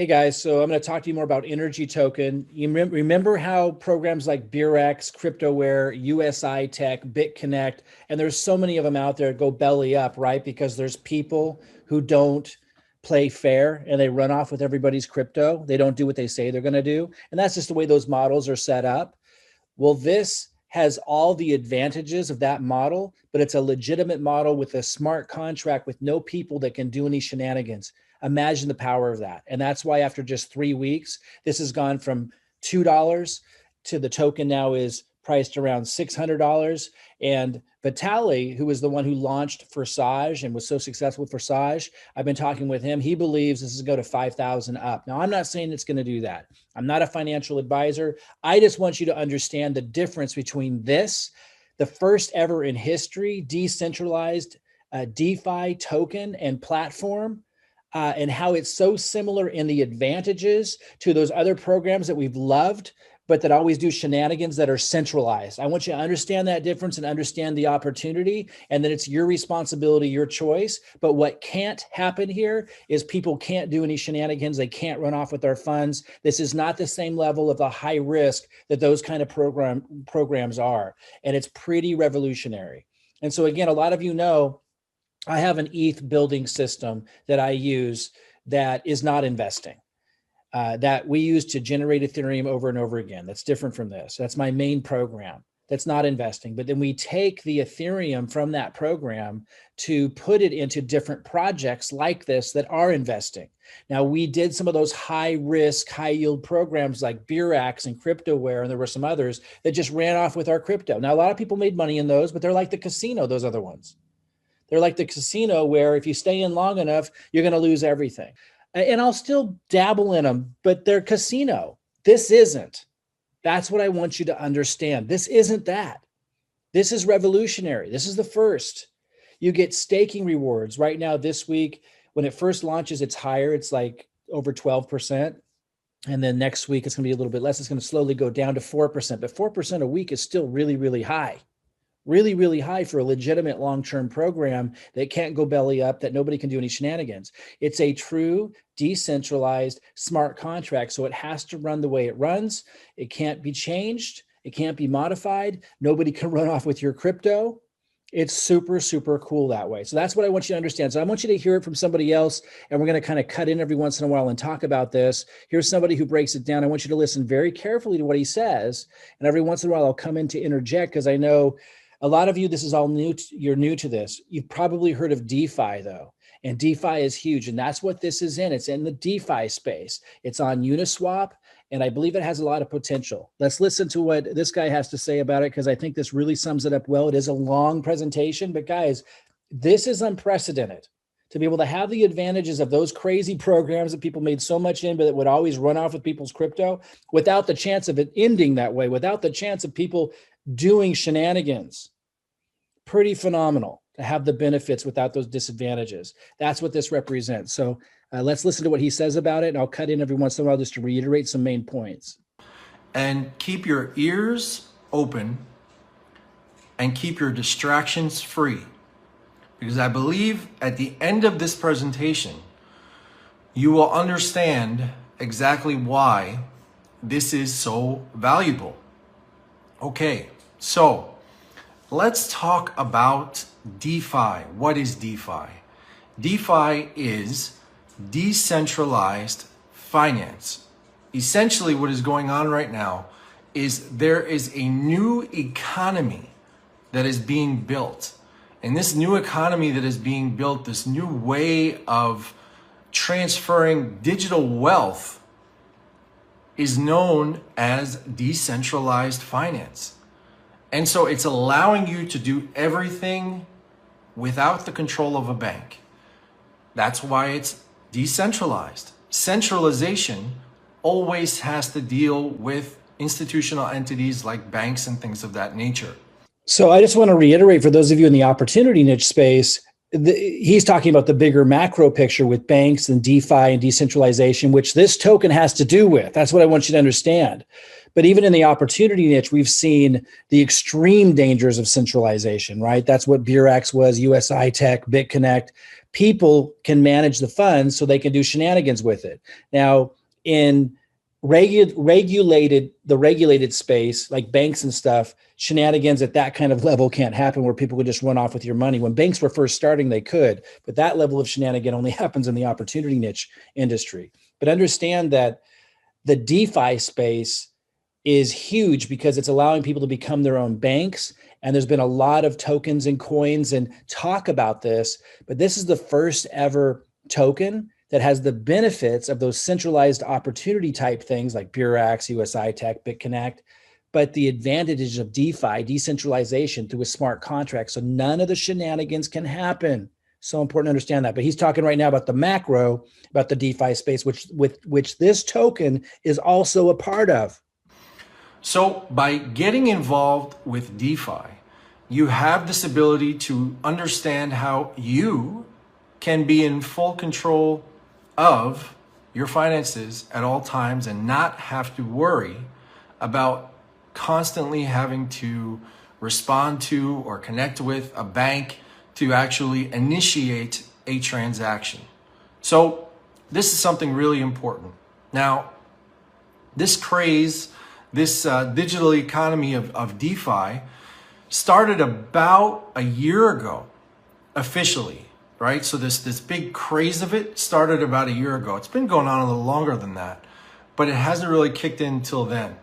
Hey guys, so I'm going to talk to you more about Energy Token. You remember how programs like Beurax, CryptoWare, USI Tech, BitConnect, and there's so many of them out there go belly up, right? Because there's people who don't play fair and they run off with everybody's crypto. They don't do what they say they're going to do. And that's just the way those models are set up. Well, this has all the advantages of that model, but it's a legitimate model with a smart contract with no people that can do any shenanigans. Imagine the power of that. And that's why after just 3 weeks, this has gone from $2 to the token now is priced around $600. And Vitali, who was the one who launched Forsage and was so successful with Forsage, I've been talking with him. He believes this is going to go to 5,000 up. Now, I'm not saying it's going to do that. I'm not a financial advisor. I just want you to understand the difference between this, the first ever in history, decentralized DeFi token and platform, and how it's so similar in the advantages to those other programs that we've loved, but that always do shenanigans that are centralized. I want you to understand that difference and understand the opportunity, and that it's your responsibility, your choice. But what can't happen here is people can't do any shenanigans. They can't run off with our funds. This is not the same level of the high risk that those kind of programs are. And it's pretty revolutionary. And so again, a lot of you know, I have an ETH building system that I use that is not investing, that we use to generate Ethereum over and over again. That's different from this. That's my main program. That's not investing. But then we take the Ethereum from that program to put it into different projects like this that are investing. Now, we did some of those high risk, high yield programs like Beurax and CryptoWare, and there were some others that just ran off with our crypto. Now, a lot of people made money in those, but they're like the casino, those other ones. They're like the casino where if you stay in long enough, you're going to lose everything. And I'll still dabble in them, but they're casino. This isn't. That's what I want you to understand. This isn't that. This is revolutionary. This is the first. You get staking rewards. Right now, this week, when it first launches, it's higher. It's like over 12%. And then next week, it's going to be a little bit less. It's going to slowly go down to 4%. But 4% a week is still really, really high. Really, really high for a legitimate long-term program that can't go belly up, that nobody can do any shenanigans. It's a true decentralized smart contract. So it has to run the way it runs. It can't be changed. It can't be modified. Nobody can run off with your crypto. It's super, super cool that way. So that's what I want you to understand. So I want you to hear it from somebody else, and we're going to kind of cut in every once in a while and talk about this. Here's somebody who breaks it down. I want you to listen very carefully to what he says. And every once in a while, I'll come in to interject because I know a lot of you, this is all new. You're new to this. You've probably heard of DeFi though. And DeFi is huge. And that's what this is in. It's in the DeFi space. It's on Uniswap. And I believe it has a lot of potential. Let's listen to what this guy has to say about it, because I think this really sums it up well. It is a long presentation, but guys, this is unprecedented. To be able to have the advantages of those crazy programs that people made so much in, but that would always run off with people's crypto without the chance of it ending that way, without the chance of people doing shenanigans. Pretty phenomenal to have the benefits without those disadvantages. That's what this represents. So let's listen to what he says about it, and I'll cut in every once in a while just to reiterate some main points. And keep your ears open and keep your distractions free. Because I believe at the end of this presentation, you will understand exactly why this is so valuable. Okay, so let's talk about DeFi. What is DeFi? DeFi is decentralized finance. Essentially, what is going on right now is there is a new economy that is being built. And this new economy that is being built, this new way of transferring digital wealth, is known as decentralized finance. And so it's allowing you to do everything without the control of a bank. That's why it's decentralized. Centralization always has to deal with institutional entities like banks and things of that nature. So I just want to reiterate for those of you in the opportunity niche space, he's talking about the bigger macro picture with banks and DeFi and decentralization, which this token has to do with. That's what I want you to understand. But even in the opportunity niche, we've seen the extreme dangers of centralization, right? That's what Beurax was, USI Tech, BitConnect. people can manage the funds so they can do shenanigans with it. Now, in regulated space like banks and stuff, shenanigans at that kind of level can't happen where people could just run off with your money. When banks were first starting, they could, but that level of shenanigan only happens in the opportunity niche industry. But understand that the DeFi space is huge because it's allowing people to become their own banks. And there's been a lot of tokens and coins and talk about this, but this is the first ever token that has the benefits of those centralized opportunity type things like Beurax, USI Tech, BitConnect, but the advantages of DeFi, decentralization through a smart contract. So none of the shenanigans can happen. So important to understand that. But he's talking right now about the macro, about the DeFi space, which this token is also a part of. So by getting involved with DeFi, you have this ability to understand how you can be in full control of your finances at all times and not have to worry about constantly having to respond to or connect with a bank to actually initiate a transaction. So this is something really important. Now, this craze, this digital economy of DeFi started about a year ago, officially, right? So this big craze of it started about a year ago. It's been going on a little longer than that, but it hasn't really kicked in until then.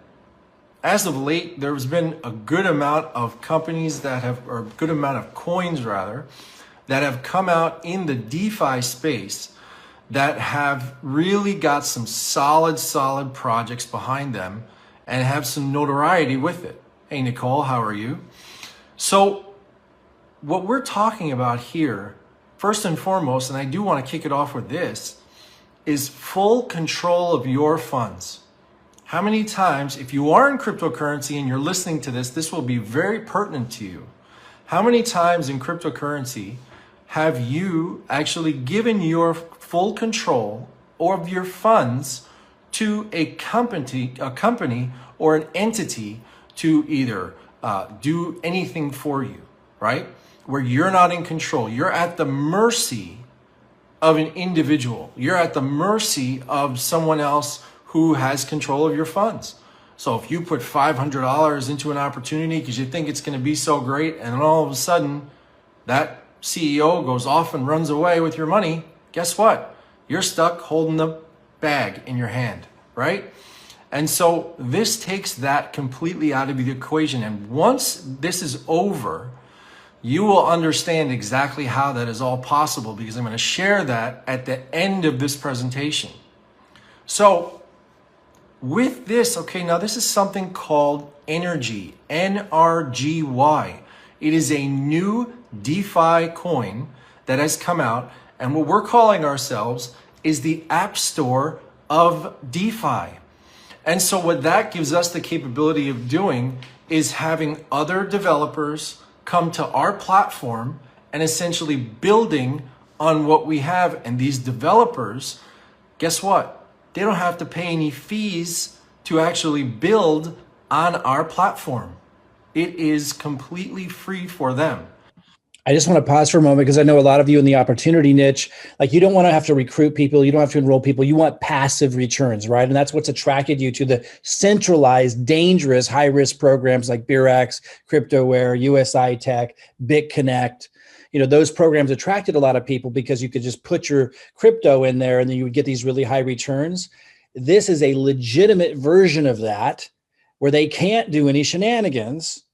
As of late, there's been a good amount of companies that have, or a good amount of coins rather, that have come out in the DeFi space that have really got some solid projects behind them and have some notoriety with it. Hey, Nicole, how are you? So what we're talking about here, first and foremost, and I do want to kick it off with this, is full control of your funds. How many times, if you are in cryptocurrency and you're listening to this, this will be very pertinent to you. How many times in cryptocurrency have you actually given your full control of your funds to a company or an entity to either do anything for you, right? Where you're not in control. You're at the mercy of an individual. You're at the mercy of someone else who has control of your funds. So if you put $500 into an opportunity because you think it's going to be so great, and then all of a sudden that CEO goes off and runs away with your money, guess what? You're stuck holding the bag in your hand, right? And so this takes that completely out of the equation. And once this is over, you will understand exactly how that is all possible, because I'm going to share that at the end of this presentation. So with this, okay, now this is something called NRGY, NRGY. It is a new DeFi coin that has come out, and what we're calling ourselves is the App Store of DeFi. And so what that gives us the capability of doing is having other developers come to our platform and essentially building on what we have. And these developers, guess what? They don't have to pay any fees to actually build on our platform. It is completely free for them. I just want to pause for a moment because I know a lot of you in the opportunity niche, like you don't want to have to recruit people. You don't have to enroll people. You want passive returns, right? And that's what's attracted you to the centralized, dangerous, high-risk programs like Beurax, CryptoWare, USI Tech, BitConnect. You know, those programs attracted a lot of people because you could just put your crypto in there and then you would get these really high returns. This is a legitimate version of that where they can't do any shenanigans.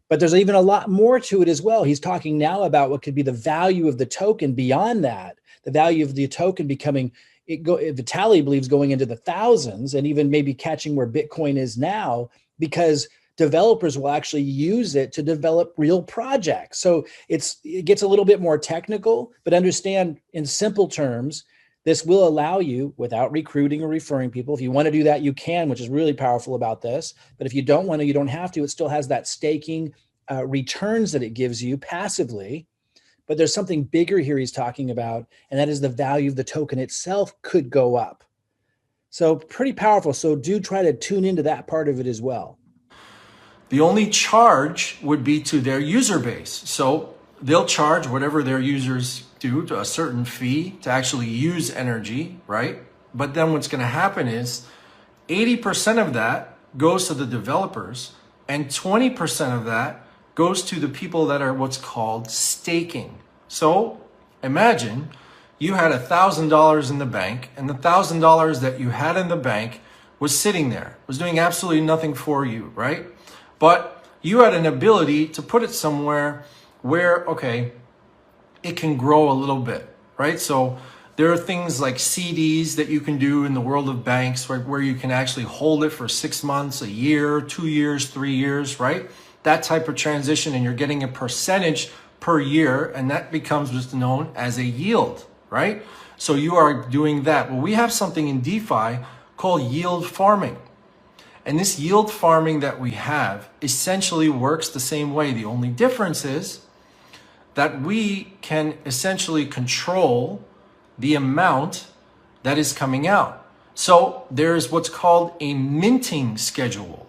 But there's even a lot more to it as well. He's talking now about what could be the value of the token beyond that. The value of the token becoming, Vitaly believes, going into the thousands and even maybe catching where Bitcoin is now, because developers will actually use it to develop real projects. So it gets a little bit more technical, but understand in simple terms, this will allow you, without recruiting or referring people, if you want to do that, you can, which is really powerful about this. But if you don't want to, you don't have to. It still has that staking returns that it gives you passively. But there's something bigger here he's talking about, and that is the value of the token itself could go up. So pretty powerful. So do try to tune into that part of it as well. The only charge would be to their user base. So they'll charge whatever their users do, to a certain fee to actually use NRGY, right? But then what's going to happen is 80% of that goes to the developers and 20% of that goes to the people that are what's called staking. So imagine you had $1,000 in the bank, and the $1,000 that you had in the bank was sitting there, was doing absolutely nothing for you, right? But you had an ability to put it somewhere where, okay, it can grow a little bit, right? So there are things like CDs that you can do in the world of banks, right, where you can actually hold it for 6 months, a year, 2 years, 3 years, right? That type of transition, and you're getting a percentage per year, and that becomes what's known as a yield, right? So you are doing that. Well, we have something in DeFi called yield farming. And this yield farming that we have essentially works the same way. The only difference is that we can essentially control the amount that is coming out. So there's what's called a minting schedule.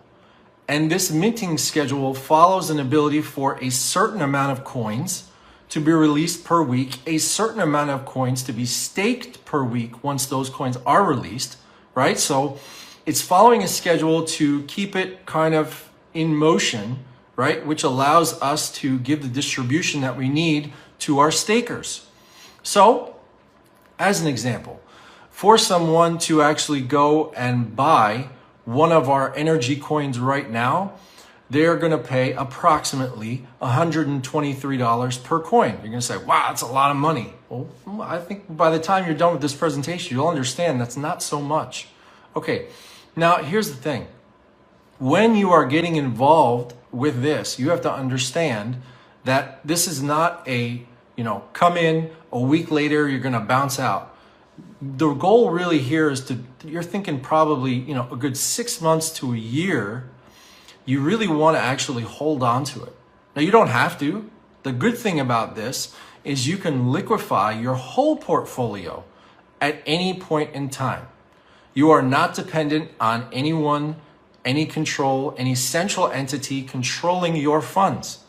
And this minting schedule follows an ability for a certain amount of coins to be released per week, a certain amount of coins to be staked per week once those coins are released, right? So it's following a schedule to keep it kind of in motion, right? Which allows us to give the distribution that we need to our stakers. So, as an example, for someone to actually go and buy one of our NRGY coins right now, they're going to pay approximately $123 per coin. You're going to say, wow, that's a lot of money. Well, I think by the time you're done with this presentation, you'll understand that's not so much. Okay, now here's the thing. When you are getting involved with this, you have to understand that this is not a, come in a week later, you're going to bounce out. The goal really here is you're thinking probably, a good 6 months to a year. You really want to actually hold on to it. Now, you don't have to. The good thing about this is you can liquefy your whole portfolio at any point in time. You are not dependent on anyone, any control, any central entity controlling your funds.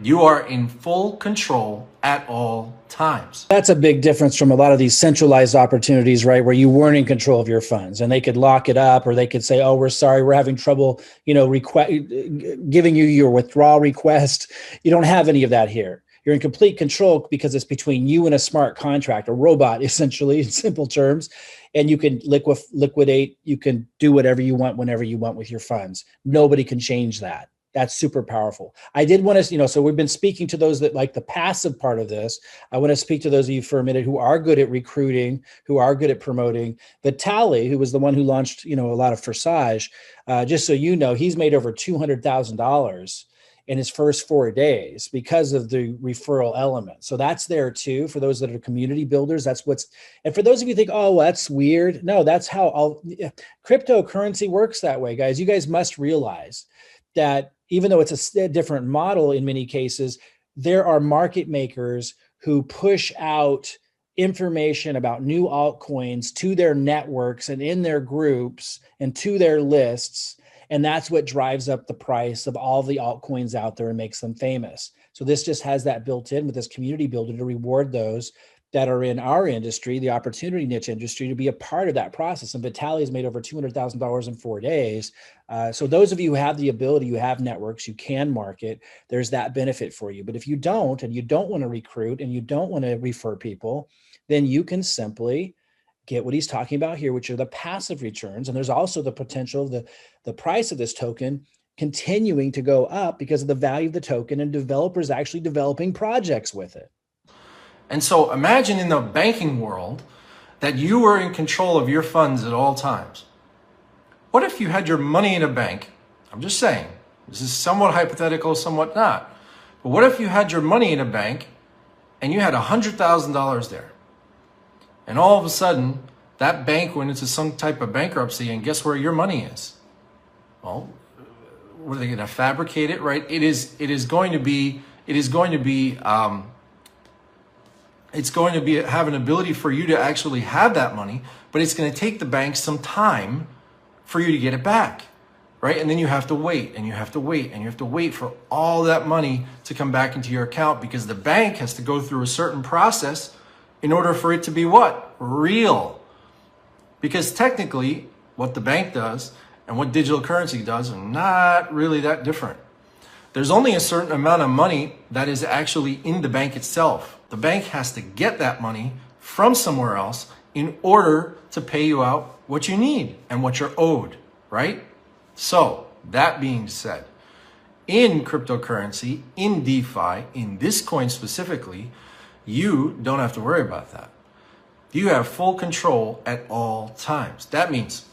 You are in full control at all times. That's a big difference from a lot of these centralized opportunities, right? Where you weren't in control of your funds and they could lock it up, or they could say, oh, we're sorry, we're having trouble, giving you your withdrawal request. You don't have any of that here. You're in complete control because it's between you and a smart contract, a robot, essentially, in simple terms. And you can liquidate, you can do whatever you want, whenever you want with your funds. Nobody can change that. That's super powerful. I did want to, so we've been speaking to those that like the passive part of this. I want to speak to those of you for a minute who are good at recruiting, who are good at promoting. Vitaly, who was the one who launched, a lot of Forsage, just so you know, he's made over $200,000 in his first 4 days because of the referral element. So that's there too, for those that are community builders. And for those of you who think, oh, well, that's weird. No, that's how cryptocurrency works that way, guys. You guys must realize that even though it's a different model in many cases, there are market makers who push out information about new altcoins to their networks and in their groups and to their lists. And that's what drives up the price of all the altcoins out there and makes them famous. So this just has that built in with this community builder to reward those that are in our industry, the opportunity niche industry, to be a part of that process. And Vitaly has made over $200,000 in 4 days. So those of you who have the ability, you have networks, you can market, there's that benefit for you. But if you don't, and you don't want to recruit and you don't want to refer people, then you can simply get what he's talking about here, which are the passive returns. And there's also the potential of the price of this token continuing to go up because of the value of the token and developers actually developing projects with it. And so imagine in the banking world that you were in control of your funds at all times. What if you had your money in a bank? I'm just saying, this is somewhat hypothetical, somewhat not. But what if you had your money in a bank and you had $100,000 there? And all of a sudden, that bank went into some type of bankruptcy, and guess where your money is? Well, were they going to fabricate it, right? It's going to have an ability for you to actually have that money, but it's going to take the bank some time for you to get it back. right? And then you have to wait and you have to wait and you have to wait for all that money to come back into your account, because the bank has to go through a certain process in order for it to be what? Real. Because technically, what the bank does and what digital currency does are not really that different. There's only a certain amount of money that is actually in the bank itself. The bank has to get that money from somewhere else in order to pay you out what you need and what you're owed, right? So, that being said, in cryptocurrency, in DeFi, in this coin specifically, you don't have to worry about that. You have full control at all times. That means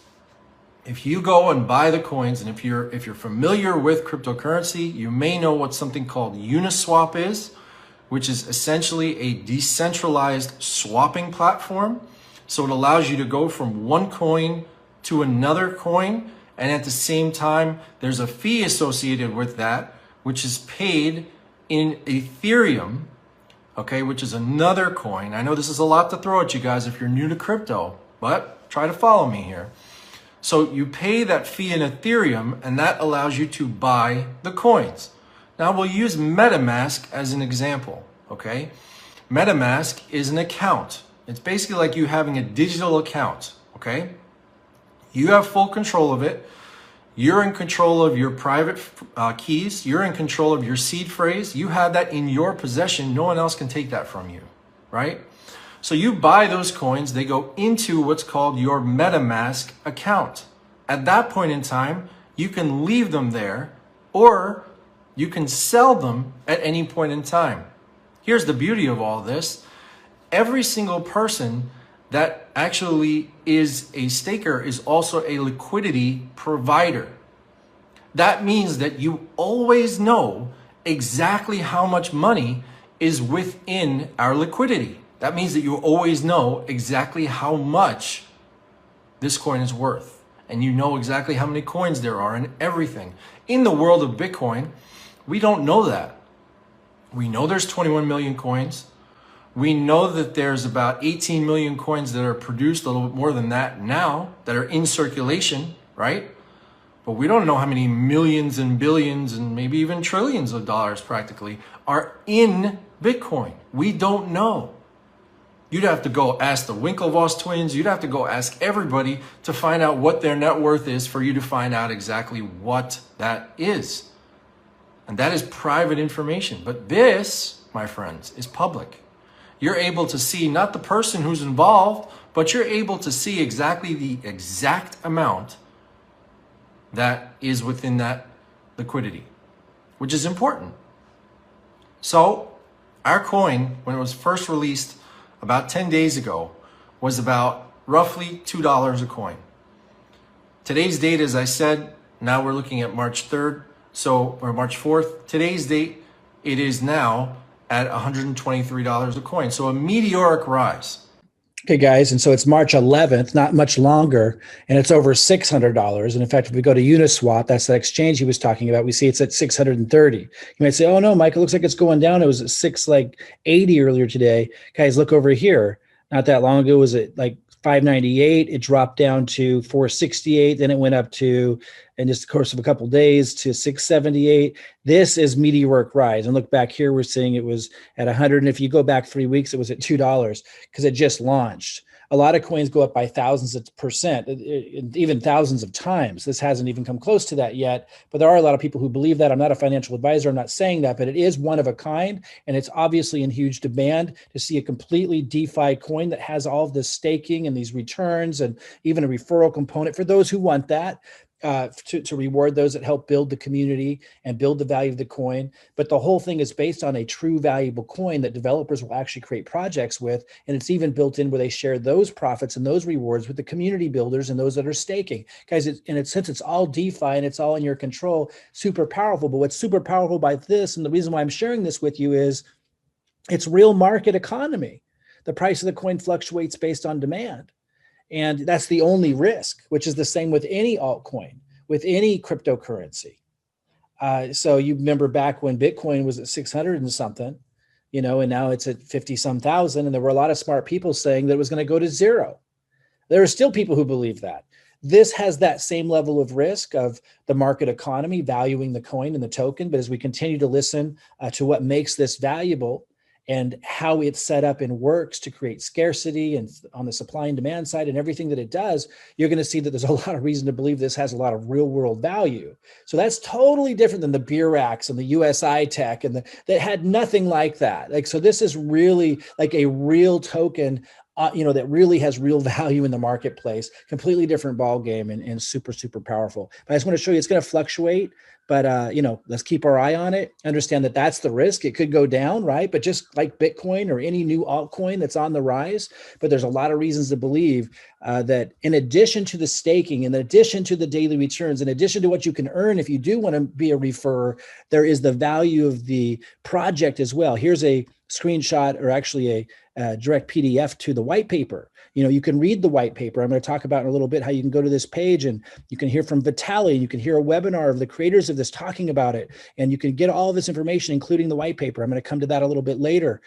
if you go and buy the coins, and if you're familiar with cryptocurrency, you may know what something called Uniswap is, which is essentially a decentralized swapping platform. So it allows you to go from one coin to another coin, and at the same time, there's a fee associated with that, which is paid in Ethereum, okay, which is another coin. I know this is a lot to throw at you guys if you're new to crypto, but try to follow me here. So you pay that fee in Ethereum, and that allows you to buy the coins. Now we'll use MetaMask as an example, okay? MetaMask is an account. It's basically like you having a digital account, okay? You have full control of it. You're in control of your private keys. You're in control of your seed phrase. You have that in your possession. No one else can take that from you, right? So you buy those coins, they go into what's called your MetaMask account. At that point in time, you can leave them there, or you can sell them at any point in time. Here's the beauty of all this. Every single person that actually is a staker is also a liquidity provider. That means that you always know exactly how much money is within our liquidity. That means that you always know exactly how much this coin is worth. And you know exactly how many coins there are and everything. In the world of Bitcoin, we don't know that. We know there's 21 million coins. We know that there's about 18 million coins that are produced, a little bit more than that now, that are in circulation, right? But we don't know how many millions and billions and maybe even trillions of dollars practically are in Bitcoin. We don't know. You'd have to go ask the Winklevoss twins. You'd have to go ask everybody to find out what their net worth is for you to find out exactly what that is. And that is private information. But this, my friends, is public. You're able to see not the person who's involved, but you're able to see exactly the exact amount that is within that liquidity, which is important. So our coin, when it was first released about 10 days ago, was about roughly $2 a coin. Today's date, as I said, now we're looking at March 3rd, or March 4th. Today's date, it is now at $123 a coin. So a meteoric rise. Okay, guys. And so it's March 11th, not much longer, and it's over $600. And in fact, if we go to Uniswap, that's that exchange he was talking about, we see it's at 630. You might say, oh no, Mike, it looks like it's going down. It was at 680 earlier today. Guys, look over here. Not that long ago, it was at like 598. It dropped down to 468. Then it went up to, in just the course of a couple of days, to 678. This is meteoric rise. And look back here, we're seeing it was at 100. And if you go back 3 weeks, it was at $2 because it just launched. A lot of coins go up by thousands of percent, even thousands of times. This hasn't even come close to that yet, but there are a lot of people who believe that. I'm not a financial advisor. I'm not saying that, but it is one of a kind, and it's obviously in huge demand to see a completely DeFi coin that has all of this staking and these returns and even a referral component for those who want that. To reward those that help build the community and build the value of the coin. But the whole thing is based on a true valuable coin that developers will actually create projects with. And it's even built in where they share those profits and those rewards with the community builders and those that are staking. Guys, since it's all DeFi and it's all in your control, super powerful. But what's super powerful by this, and the reason why I'm sharing this with you, is it's real market economy. The price of the coin fluctuates based on demand. And that's the only risk, which is the same with any altcoin, with any cryptocurrency. So you remember back when Bitcoin was at 600 and something, and now it's at 50 some thousand. And there were a lot of smart people saying that it was going to go to zero. There are still people who believe that. this has that same level of risk of the market economy valuing the coin and the token. But as we continue to listen to what makes this valuable and how it's set up and works to create scarcity and on the supply and demand side and everything that it does, you're going to see that there's a lot of reason to believe this has a lot of real world value. So that's totally different than the Beurax and the USI tech that had nothing like that. Like, so this is really like a real token, that really has real value in the marketplace. Completely different ball game and super, super powerful. But I just want to show you it's going to fluctuate. But, let's keep our eye on it. Understand that that's the risk. It could go down, right? But just like Bitcoin or any new altcoin that's on the rise, but there's a lot of reasons to believe that in addition to the staking, in addition to the daily returns, in addition to what you can earn if you do want to be a referrer, there is the value of the project as well. Here's a screenshot, or actually a direct PDF to the white paper. You can read the white paper. I'm going to talk about in a little bit how you can go to this page and you can hear from Vitaly. You can hear a webinar of the creators of this talking about it. And you can get all this information, including the white paper. I'm going to come to that a little bit later.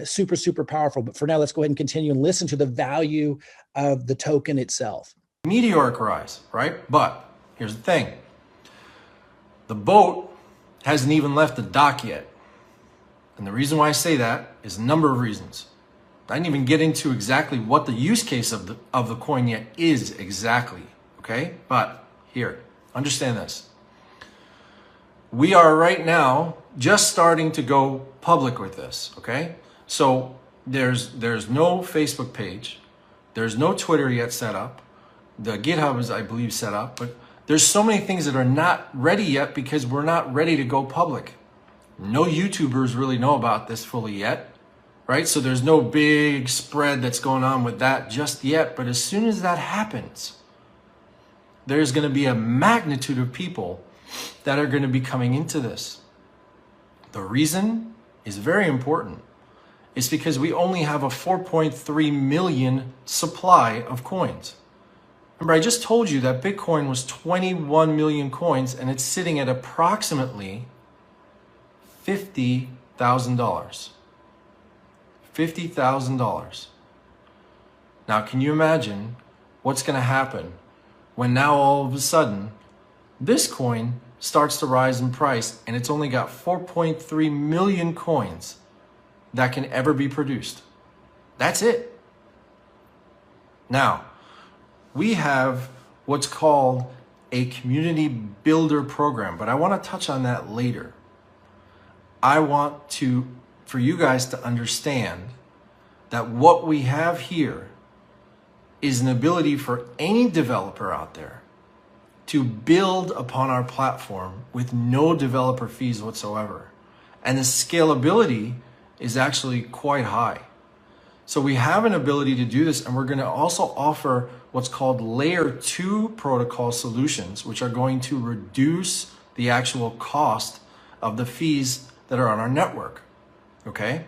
Super, super powerful. But for now, let's go ahead and continue and listen to the value of the token itself. Meteoric rise, right? But here's the thing. The boat hasn't even left the dock yet. And the reason why I say that is a number of reasons. I didn't even get into exactly what the use case of the coin yet is exactly, okay? But here, understand this. We are right now just starting to go public with this, okay? So there's no Facebook page. There's no Twitter yet set up. The GitHub is, I believe, set up. But there's so many things that are not ready yet because we're not ready to go public. No YouTubers really know about this fully yet. Right? So there's no big spread that's going on with that just yet. But as soon as that happens, there's going to be a magnitude of people that are going to be coming into this. The reason is very important. It's because we only have a 4.3 million supply of coins. Remember, I just told you that Bitcoin was 21 million coins and it's sitting at approximately $50,000. $50,000. Now, can you imagine what's going to happen when now all of a sudden this coin starts to rise in price and it's only got 4.3 million coins that can ever be produced? That's it. Now, we have what's called a community builder program, but I want to touch on that later. I want for you guys to understand that what we have here is an ability for any developer out there to build upon our platform with no developer fees whatsoever. And the scalability is actually quite high. So we have an ability to do this, and we're going to also offer what's called layer 2 protocol solutions, which are going to reduce the actual cost of the fees that are on our network. Okay?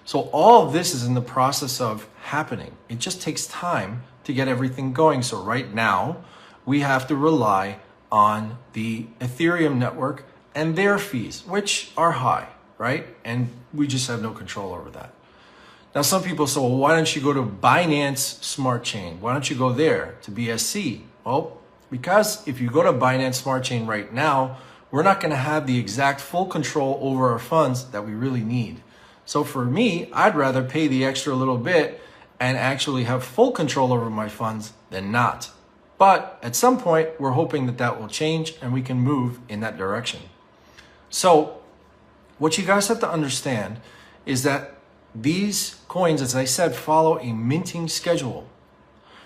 So all of this is in the process of happening. It just takes time to get everything going. So right now, we have to rely on the Ethereum network and their fees, which are high, right? And we just have no control over that. Now, some people say, well, why don't you go to Binance Smart Chain? Why don't you go there to BSC? Well, because if you go to Binance Smart Chain right now, we're not going to have the exact full control over our funds that we really need. So for me, I'd rather pay the extra little bit and actually have full control over my funds than not. But at some point, we're hoping that that will change and we can move in that direction. So what you guys have to understand is that these coins, as I said, follow a minting schedule.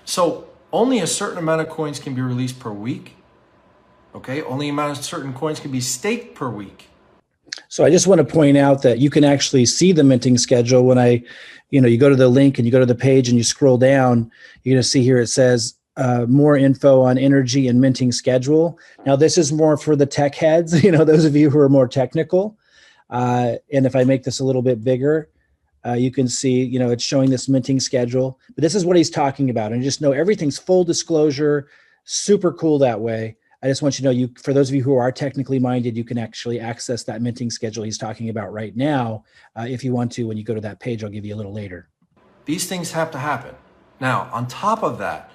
So only a certain amount of coins can be released per week. Okay, only amount of certain coins can be staked per week. So I just want to point out that you can actually see the minting schedule when you go to the link and you go to the page and you scroll down, you're going to see here it says more info on NRGY and minting schedule. Now this is more for the tech heads, those of you who are more technical. And if I make this a little bit bigger, you can see, it's showing this minting schedule. But this is what he's talking about. And just know everything's full disclosure, super cool that way. I just want you to know, for those of you who are technically minded, you can actually access that minting schedule he's talking about right now. If you want to, when you go to that page, I'll give you a little later. These things have to happen. Now, on top of that,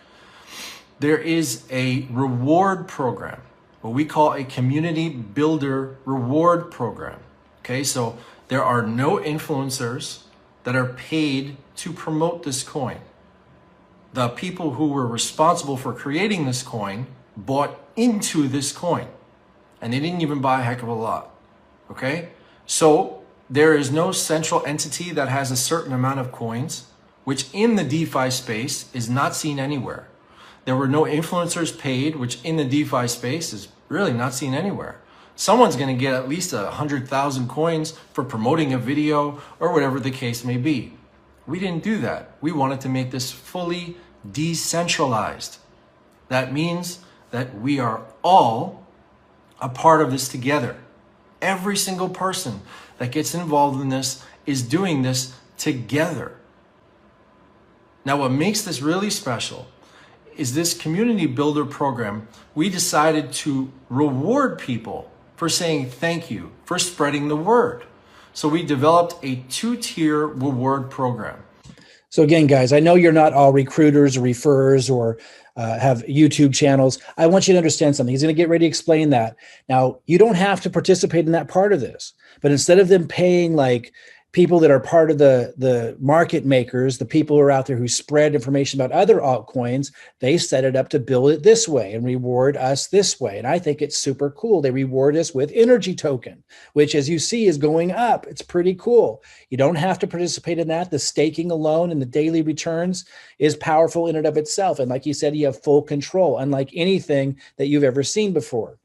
there is a reward program, what we call a community builder reward program. Okay, so there are no influencers that are paid to promote this coin. The people who were responsible for creating this coin bought into this coin, and they didn't even buy a heck of a lot. Okay, so there is no central entity that has a certain amount of coins, which in the DeFi space is not seen anywhere. There were no influencers paid, which in the DeFi space is really not seen anywhere. Someone's going to get at least 100,000 coins for promoting a video or whatever the case may be. We didn't do that. We wanted to make this fully decentralized. That means that we are all a part of this together. Every single person that gets involved in this is doing this together. Now, what makes this really special is this community builder program. We decided to reward people for saying thank you, for spreading the word. So we developed a 2-tier reward program. So again, guys, I know you're not all recruiters or referrers or have YouTube channels. I want you to understand something. He's going to get ready to explain that. Now, you don't have to participate in that part of this, but instead of them paying like people that are part of the market makers, the people who are out there who spread information about other altcoins, they set it up to build it this way and reward us this way. And I think it's super cool. They reward us with NRGY token, which as you see is going up. It's pretty cool. You don't have to participate in that. The staking alone and the daily returns is powerful in and of itself. And like you said, you have full control, unlike anything that you've ever seen before.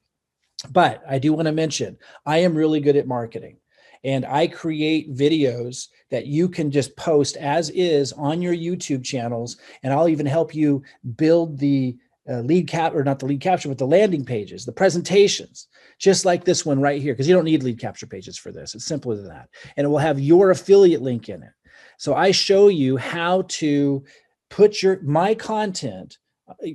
But I do want to mention, I am really good at marketing. And I create videos that you can just post as is on your YouTube channels. And I'll even help you build the not the lead capture, but the landing pages, the presentations, just like this one right here, because you don't need lead capture pages for this. It's simpler than that. And it will have your affiliate link in it. So I show you how to put my content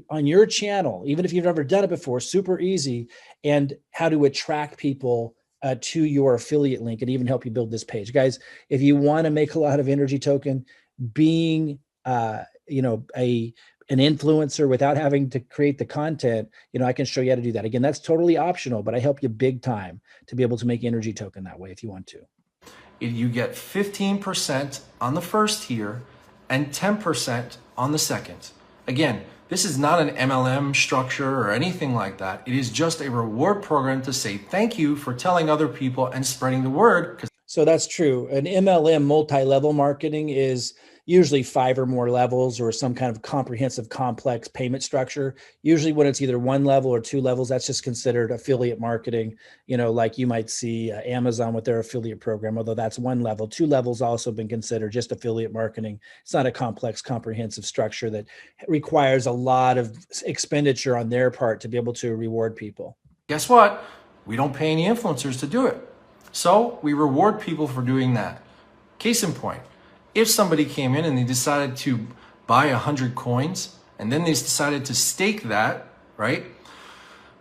on your channel, even if you've never done it before, super easy, and how to attract people to your affiliate link and even help you build this page. Guys, if you want to make a lot of NRGY token, being an influencer without having to create the content, I can show you how to do that. Again, that's totally optional, but I help you big time to be able to make NRGY token that way if you want to. You get 15% on the first tier and 10% on the second. Again, this is not an MLM structure or anything like that. It is just a reward program to say thank you for telling other people and spreading the word. So that's true. An MLM, multi-level marketing, is usually 5 or more levels or some kind of comprehensive complex payment structure. Usually when it's either 1 level or 2 levels, that's just considered affiliate marketing. Like you might see Amazon with their affiliate program, although that's 1 level. 2 levels also been considered just affiliate marketing. It's not a complex, comprehensive structure that requires a lot of expenditure on their part to be able to reward people. Guess what? We don't pay any influencers to do it. So we reward people for doing that. Case in point, if somebody came in and they decided to buy 100 coins and then they decided to stake that, right?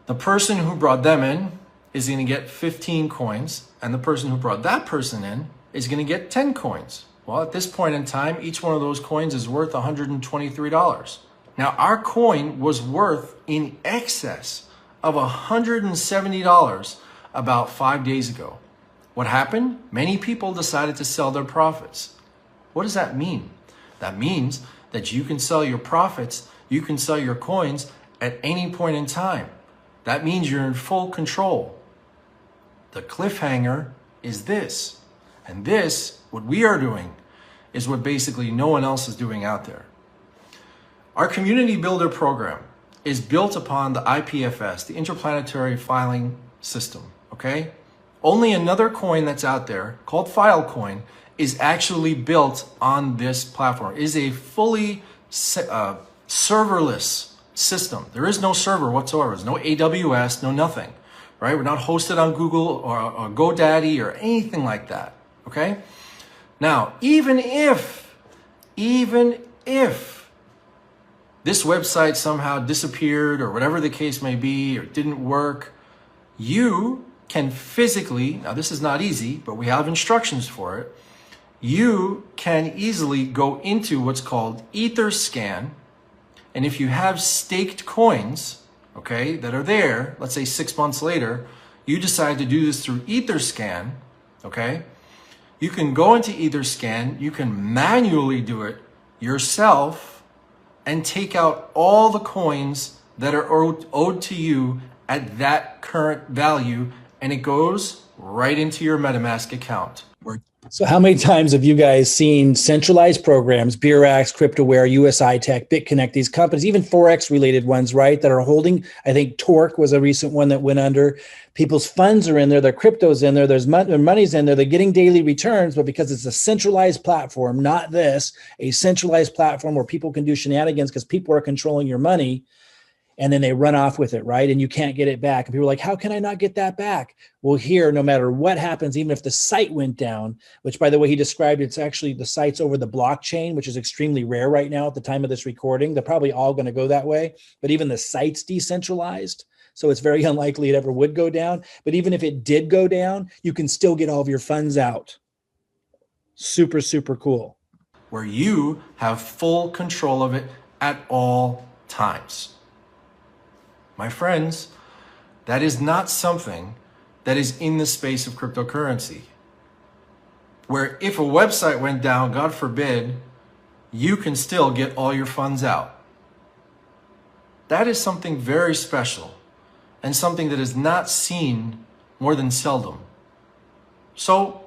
The person who brought them in is going to get 15 coins and the person who brought that person in is going to get 10 coins. Well, at this point in time, each one of those coins is worth $123. Now, our coin was worth in excess of $170 about 5 days ago. What happened? Many people decided to sell their profits. What does that mean? That means that you can sell your profits, you can sell your coins at any point in time. That means you're in full control. The cliffhanger is this. And this, what we are doing, is what basically no one else is doing out there. Our community builder program is built upon the IPFS, the Interplanetary Filing System, okay? Only another coin that's out there called Filecoin is actually built on this platform. It is a fully serverless system. There is no server whatsoever. There's no AWS, no nothing, right? We're not hosted on Google or GoDaddy or anything like that, okay? Now, even if this website somehow disappeared or whatever the case may be or didn't work, you can physically, now this is not easy, but we have instructions for it. You can easily go into what's called Etherscan And if you have staked coins, okay, that are there, let's say 6 months later, you decide to do this through Etherscan, okay, you can go into Etherscan, you can manually do it yourself and take out all the coins that are owed to you at that current value, and it goes right into your MetaMask account. So how many times have you guys seen centralized programs, Beurax, CryptoWare, USI Tech, BitConnect, these companies, even Forex related ones, right, that are holding, I think Torque was a recent one that went under. People's funds are in there, their crypto's in there, their money's in there, they're getting daily returns, but because it's a centralized platform, not this, a centralized platform where people can do shenanigans because people are controlling your money, and then they run off with it, right? And you can't get it back. And people are like, how can I not get that back? Well, here, no matter what happens, even if the site went down, which by the way, he described, it's actually the site's over the blockchain, which is extremely rare right now at the time of this recording. They're probably all going to go that way, but even the site's decentralized. So it's very unlikely it ever would go down. But even if it did go down, you can still get all of your funds out. Super, super cool. Where you have full control of it at all times. My friends, that is not something that is in the space of cryptocurrency. Where if a website went down, God forbid, you can still get all your funds out. That is something very special and something that is not seen more than seldom. So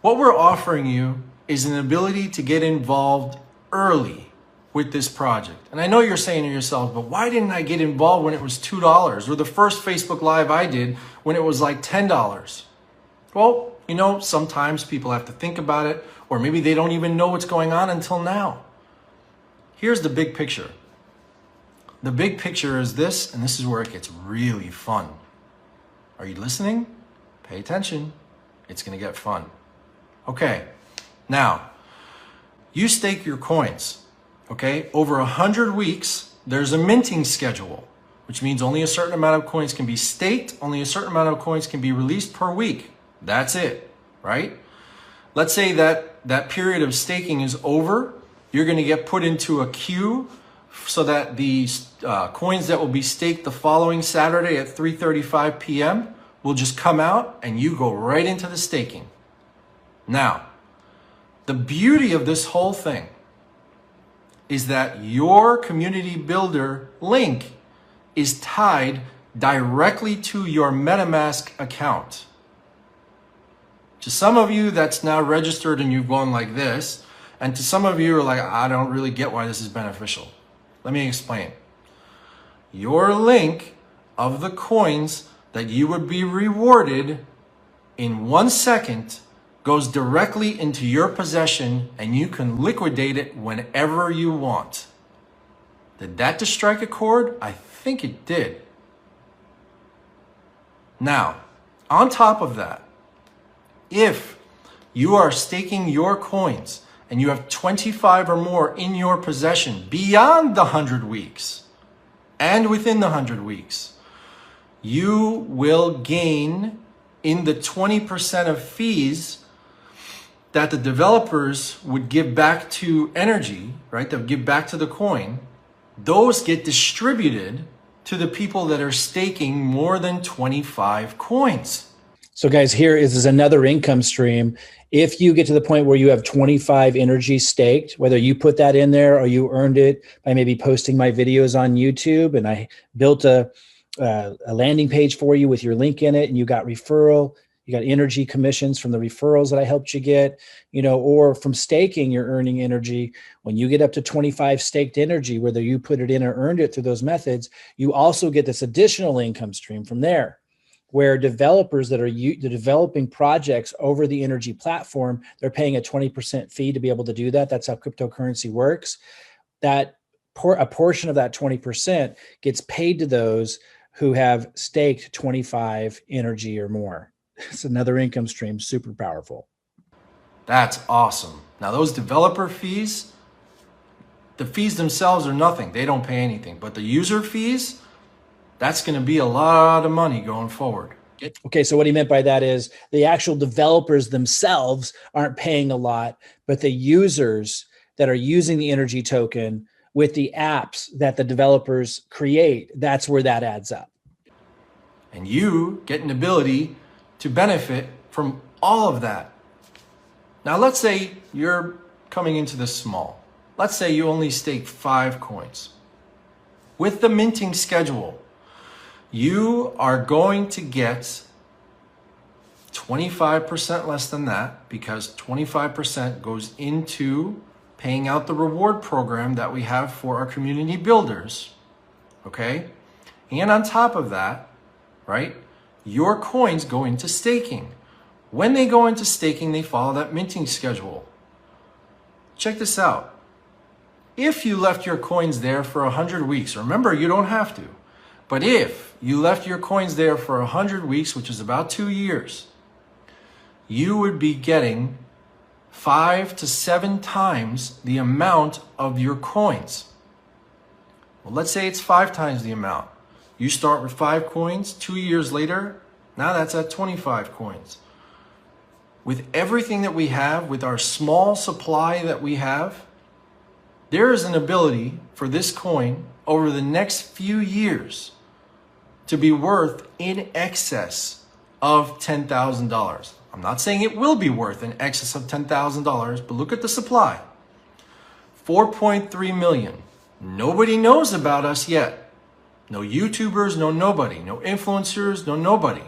what we're offering you is an ability to get involved early with this project. And I know you're saying to yourself, but why didn't I get involved when it was $2? Or the first Facebook Live I did when it was like $10? Well, you know, sometimes people have to think about it, or maybe they don't even know what's going on until now. Here's the big picture. The big picture is this, and this is where it gets really fun. Are you listening? Pay attention. It's gonna get fun. Okay, now, you stake your coins. Okay, over 100 weeks, there's a minting schedule, which means only a certain amount of coins can be staked, only a certain amount of coins can be released per week. That's it, right? Let's say that that period of staking is over. You're going to get put into a queue so that the coins that will be staked the following Saturday at 3:35 p.m. will just come out and you go right into the staking. Now, the beauty of this whole thing is that your community builder link is tied directly to your MetaMask account. To some of you, that's now registered and you've gone like this. And to some of you are like, I don't really get why this is beneficial. Let me explain. Your link of the coins that you would be rewarded in 1 second goes directly into your possession and you can liquidate it whenever you want. Did that just strike a chord? I think it did. Now, on top of that, if you are staking your coins and you have 25 or more in your possession beyond the 100 weeks and within the 100 weeks, you will gain in the 20% of fees that the developers would give back to NRGY, right? They'll give back to the coin. Those get distributed to the people that are staking more than 25 coins. So guys, here is another income stream. If you get to the point where you have 25 NRGY staked, whether you put that in there or you earned it by maybe posting my videos on YouTube, and I built a landing page for you with your link in it, and you got referral, you got NRGY commissions from the referrals that I helped you get, you know, or from staking, you're earning NRGY. When you get up to 25 staked NRGY, whether you put it in or earned it through those methods, you also get this additional income stream from there, where developers that are developing projects over the NRGY platform, they're paying a 20% fee to be able to do that. That's how cryptocurrency works. That a portion of that 20% gets paid to those who have staked 25 NRGY or more. It's another income stream, super powerful. That's awesome. Now those developer fees, the fees themselves are nothing. They don't pay anything. But the user fees, that's going to be a lot of money going forward. Okay, so what he meant by that is the actual developers themselves aren't paying a lot, but the users that are using the NRGY token with the apps that the developers create, that's where that adds up. And you get an ability to benefit from all of that. Now, let's say you're coming into this small. Let's say you only stake 5 coins. With the minting schedule, you are going to get 25% less than that, because 25% goes into paying out the reward program that we have for our community builders. Okay? And on top of that, right, your coins go into staking. When they go into staking, they follow that minting schedule. Check this out. If you left your coins there for 100 weeks, remember, you don't have to, but if you left your coins there for 100 weeks, which is about 2 years, you would be getting 5 to 7 times the amount of your coins. Well, let's say it's 5 times the amount. You start with 5 coins, 2 years later, now that's at 25 coins. With everything that we have, with our small supply that we have, there is an ability for this coin over the next few years to be worth in excess of $10,000. I'm not saying it will be worth in excess of $10,000, but look at the supply. 4.3 million. Nobody knows about us yet. No YouTubers, no nobody. No influencers, no nobody.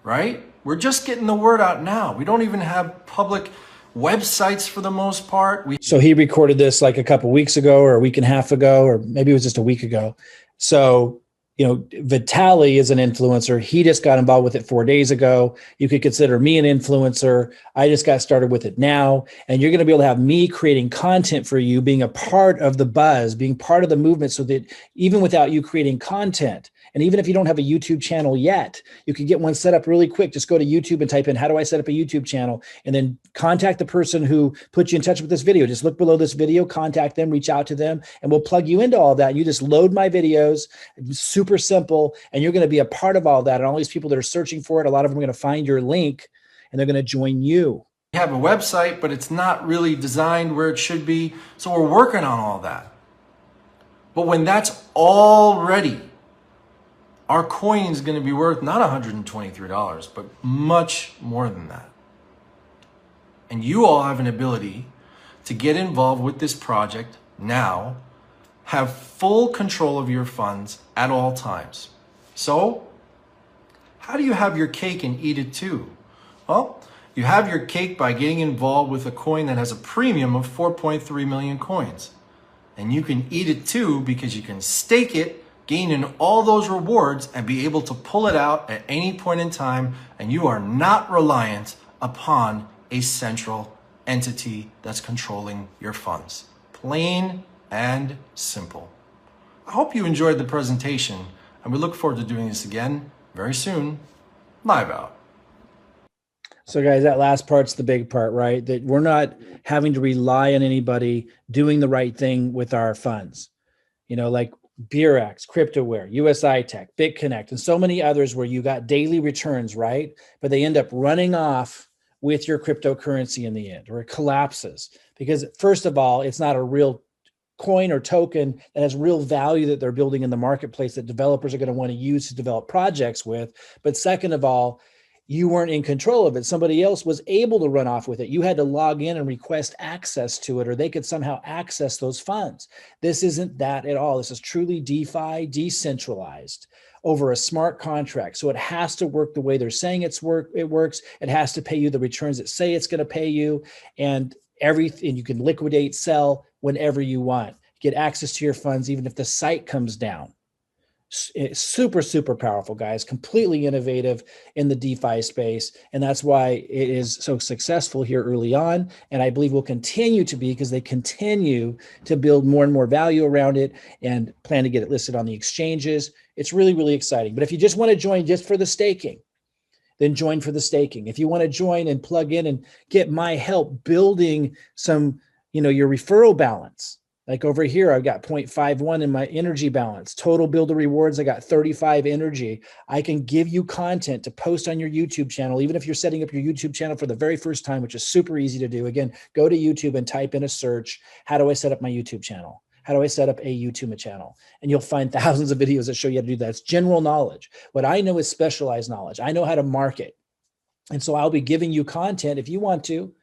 Right? We're just getting the word out now. We don't even have public websites for the most part. So he recorded this like a couple weeks ago or a week and a half ago, or maybe it was just a week ago. So, you know, Vitaly is an influencer. He just got involved with it 4 days ago. You could consider me an influencer. I just got started with it now. And you're going to be able to have me creating content for you, being a part of the buzz, being part of the movement, so that even without you creating content, and even if you don't have a YouTube channel yet, you can get one set up really quick. Just go to YouTube and type in, how do I set up a YouTube channel? And then contact the person who put you in touch with this video. Just look below this video, contact them, reach out to them, and we'll plug you into all that. You just load my videos. It's super simple. And you're going to be a part of all that. And all these people that are searching for it, a lot of them are going to find your link and they're going to join you. We have a website, but it's not really designed where it should be. So we're working on all that. But when that's all ready, our coin is going to be worth not $123, but much more than that. And you all have an ability to get involved with this project now, have full control of your funds at all times. So, how do you have your cake and eat it too? Well, you have your cake by getting involved with a coin that has a premium of 4.3 million coins. And you can eat it too because you can stake it, gain in all those rewards, and be able to pull it out at any point in time, and you are not reliant upon a central entity that's controlling your funds. Plain and simple. I hope you enjoyed the presentation, and we look forward to doing this again very soon. Live out. So guys, that last part's the big part, right? That we're not having to rely on anybody doing the right thing with our funds. You know, like Beurax, Cryptoware, USI Tech, BitConnect, and so many others where you got daily returns, right? But they end up running off with your cryptocurrency in the end, or it collapses. Because first of all, it's not a real coin or token that has real value that they're building in the marketplace that developers are going to want to use to develop projects with. But second of all, you weren't in control of it. Somebody else was able to run off with it. You had to log in and request access to it, or they could somehow access those funds. This isn't that at all. This is truly DeFi, decentralized, over a smart contract. So it has to work the way they're saying it works. It has to pay you the returns that say it's going to pay you, and everything. You can liquidate, sell whenever you want. Get access to your funds, even if the site comes down. It's super, super powerful, guys, completely innovative in the DeFi space. And that's why it is so successful here early on. And I believe will continue to be, because they continue to build more and more value around it and plan to get it listed on the exchanges. It's really, really exciting. But if you just want to join just for the staking, then join for the staking. If you want to join and plug in and get my help building some, your referral balance. Like over here, I've got 0.51 in my energy balance. Total builder rewards, I got 35 energy. I can give you content to post on your YouTube channel, even if you're setting up your YouTube channel for the very first time, which is super easy to do. Again, go to YouTube and type in a search, how do I set up my YouTube channel? How do I set up a YouTube channel? And you'll find thousands of videos that show you how to do that. It's general knowledge. What I know is specialized knowledge. I know how to market. And so I'll be giving you content. If you want to,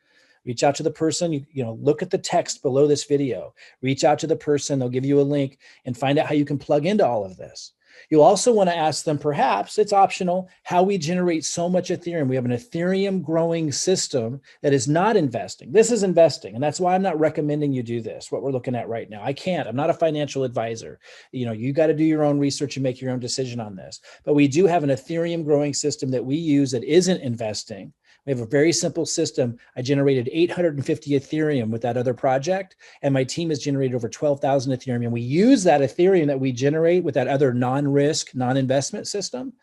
reach out to the person, look at the text below this video, reach out to the person, they'll give you a link and find out how you can plug into all of this. You'll also want to ask them, perhaps it's optional, how we generate so much Ethereum. We have an Ethereum growing system that is not investing. This is investing. And that's why I'm not recommending you do this, what we're looking at right now. I can't, I'm not a financial advisor. You got to do your own research and make your own decision on this. But we do have an Ethereum growing system that we use that isn't investing. We have a very simple system. I generated 850 Ethereum with that other project, and my team has generated over 12,000 Ethereum. And we use that Ethereum that we generate with that other non-risk, non-investment system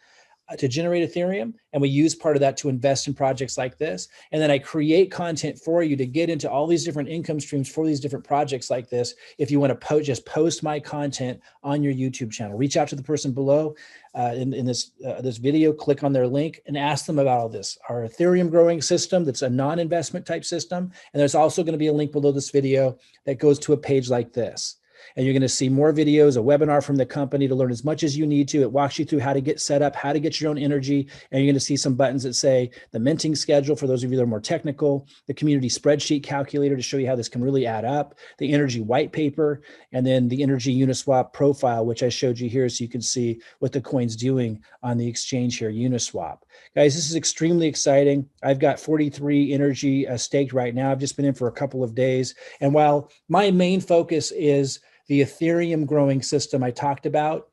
to generate Ethereum. And we use part of that to invest in projects like this. And then I create content for you to get into all these different income streams for these different projects like this. If you want to just post my content on your YouTube channel, reach out to the person below in this video, click on their link and ask them about all this. Our Ethereum growing system, that's a non-investment type system. And there's also going to be a link below this video that goes to a page like this. And you're going to see more videos, a webinar from the company to learn as much as you need to. It walks you through how to get set up, how to get your own energy. And you're going to see some buttons that say the minting schedule for those of you that are more technical, the community spreadsheet calculator to show you how this can really add up, the energy white paper, and then the energy Uniswap profile, which I showed you here so you can see what the coin's doing on the exchange here, Uniswap. Guys, this is extremely exciting. I've got 43 energy staked right now. I've just been in for a couple of days. And while my main focus is the Ethereum growing system I talked about,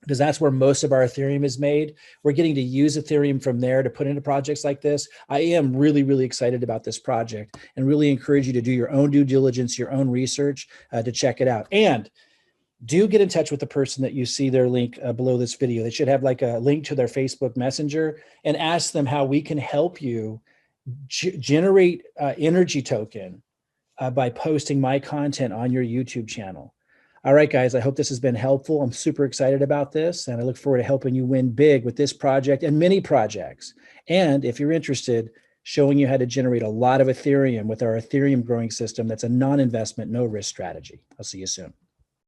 because that's where most of our Ethereum is made, we're getting to use Ethereum from there to put into projects like this. I am really, really excited about this project and really encourage you to do your own due diligence, your own research to check it out. And do get in touch with the person that you see their link below this video. They should have like a link to their Facebook Messenger, and ask them how we can help you generate energy token by posting my content on your YouTube channel. All right, guys, I hope this has been helpful. I'm super excited about this, and I look forward to helping you win big with this project and many projects. And if you're interested, showing you how to generate a lot of Ethereum with our Ethereum growing system that's a non-investment, no risk strategy. I'll see you soon.